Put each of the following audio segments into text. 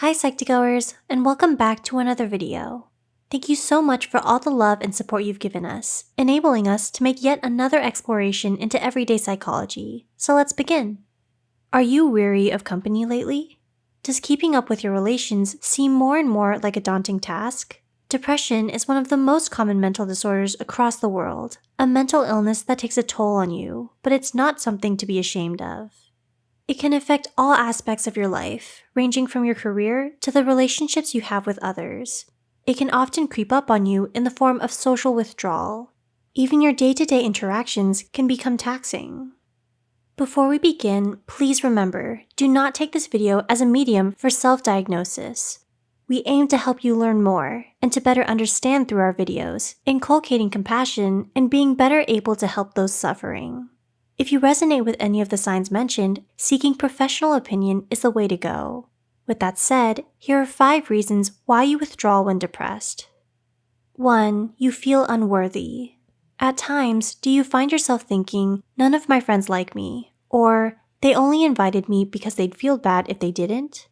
Hi Psych2Goers, and welcome back to another video. Thank you so much for all the love and support you've given us, enabling us to make yet another exploration into everyday psychology. So let's begin. Are you weary of company lately? Does keeping up with your relations seem more and more like a daunting task? Depression is one of the most common mental disorders across the world, a mental illness that takes a toll on you, but it's not something to be ashamed of. It can affect all aspects of your life, ranging from your career to the relationships you have with others. It can often creep up on you in the form of social withdrawal. Even your day-to-day interactions can become taxing. Before we begin, please remember, do not take this video as a medium for self-diagnosis. We aim to help you learn more and to better understand through our videos, inculcating compassion and being better able to help those suffering. If you resonate with any of the signs mentioned, seeking professional opinion is the way to go. With that said, here are 5 reasons why you withdraw when depressed. 1. You feel unworthy. At times, do you find yourself thinking, none of my friends like me, or they only invited me because they'd feel bad if they didn't?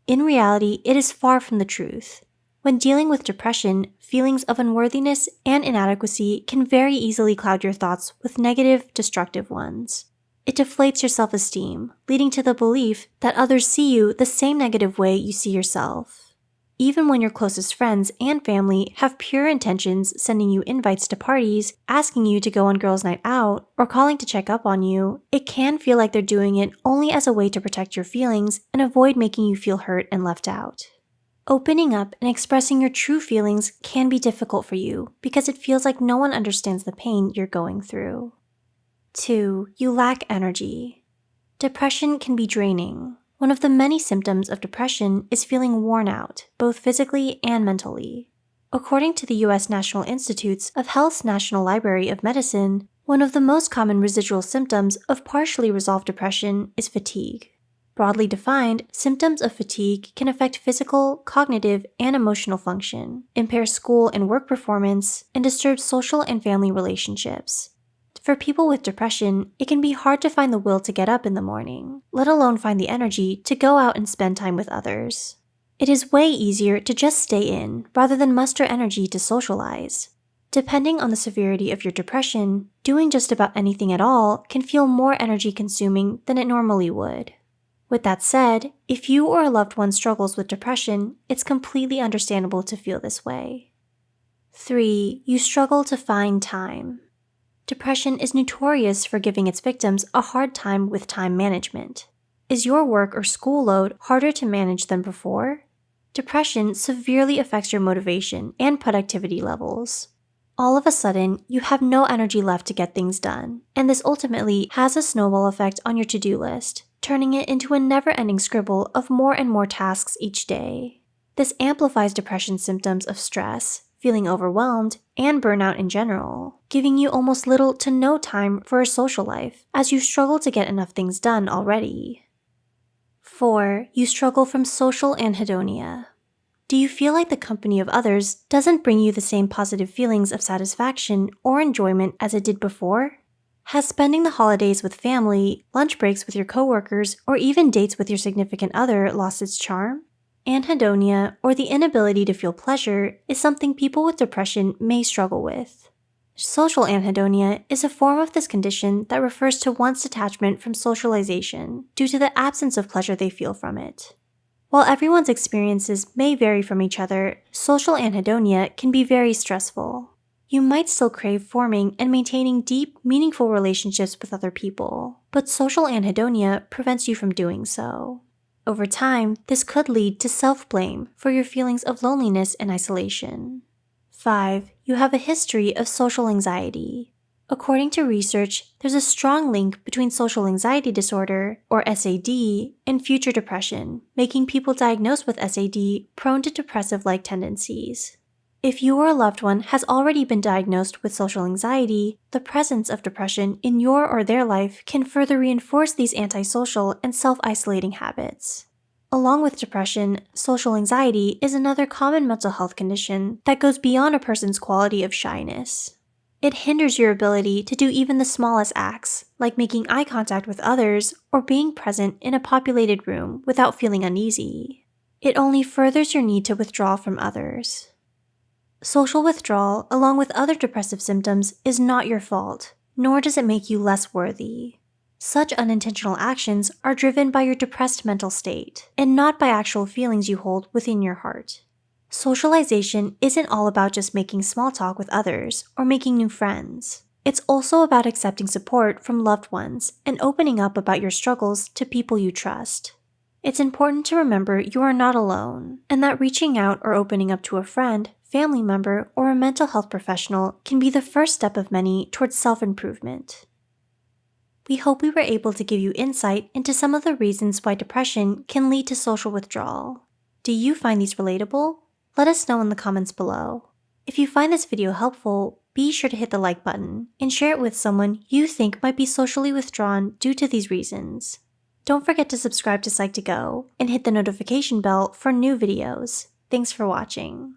In reality, it is far from the truth. When dealing with depression, feelings of unworthiness and inadequacy can very easily cloud your thoughts with negative, destructive ones. It deflates your self-esteem, leading to the belief that others see you the same negative way you see yourself. Even when your closest friends and family have pure intentions sending you invites to parties, asking you to go on girls' night out, or calling to check up on you, it can feel like they're doing it only as a way to protect your feelings and avoid making you feel hurt and left out. Opening up and expressing your true feelings can be difficult for you because it feels like no one understands the pain you're going through. 2. You lack energy. Depression can be draining. One of the many symptoms of depression is feeling worn out, both physically and mentally. According to the U.S. National Institutes of Health's National Library of Medicine, one of the most common residual symptoms of partially resolved depression is fatigue. Broadly defined, symptoms of fatigue can affect physical, cognitive, and emotional function, impair school and work performance, and disturb social and family relationships. For people with depression, it can be hard to find the will to get up in the morning, let alone find the energy to go out and spend time with others. It is way easier to just stay in rather than muster energy to socialize. Depending on the severity of your depression, doing just about anything at all can feel more energy-consuming than it normally would. With that said, if you or a loved one struggles with depression, it's completely understandable to feel this way. 3. You struggle to find time. Depression is notorious for giving its victims a hard time with time management. Is your work or school load harder to manage than before? Depression severely affects your motivation and productivity levels. All of a sudden, you have no energy left to get things done, and this ultimately has a snowball effect on your to-do list, turning it into a never-ending scribble of more and more tasks each day. This amplifies depression symptoms of stress, feeling overwhelmed, and burnout in general, giving you almost little to no time for a social life, as you struggle to get enough things done already. 4. You struggle from social anhedonia. Do you feel like the company of others doesn't bring you the same positive feelings of satisfaction or enjoyment as it did before? Has spending the holidays with family, lunch breaks with your coworkers, or even dates with your significant other lost its charm? Anhedonia, or the inability to feel pleasure, is something people with depression may struggle with. Social anhedonia is a form of this condition that refers to one's detachment from socialization due to the absence of pleasure they feel from it. While everyone's experiences may vary from each other, social anhedonia can be very stressful. You might still crave forming and maintaining deep, meaningful relationships with other people, but social anhedonia prevents you from doing so. Over time, this could lead to self-blame for your feelings of loneliness and isolation. 5. You have a history of social anxiety. According to research, there's a strong link between social anxiety disorder, or SAD, and future depression, making people diagnosed with SAD prone to depressive-like tendencies. If you or a loved one has already been diagnosed with social anxiety, the presence of depression in your or their life can further reinforce these antisocial and self-isolating habits. Along with depression, social anxiety is another common mental health condition that goes beyond a person's quality of shyness. It hinders your ability to do even the smallest acts, like making eye contact with others or being present in a populated room without feeling uneasy. It only furthers your need to withdraw from others. Social withdrawal, along with other depressive symptoms, is not your fault, nor does it make you less worthy. Such unintentional actions are driven by your depressed mental state, and not by actual feelings you hold within your heart. Socialization isn't all about just making small talk with others or making new friends. It's also about accepting support from loved ones and opening up about your struggles to people you trust. It's important to remember you are not alone, and that reaching out or opening up to a friend, family member, or a mental health professional can be the first step of many towards self-improvement. We hope we were able to give you insight into some of the reasons why depression can lead to social withdrawal. Do you find these relatable? Let us know in the comments below. If you find this video helpful, be sure to hit the like button and share it with someone you think might be socially withdrawn due to these reasons. Don't forget to subscribe to Psych2Go and hit the notification bell for new videos. Thanks for watching.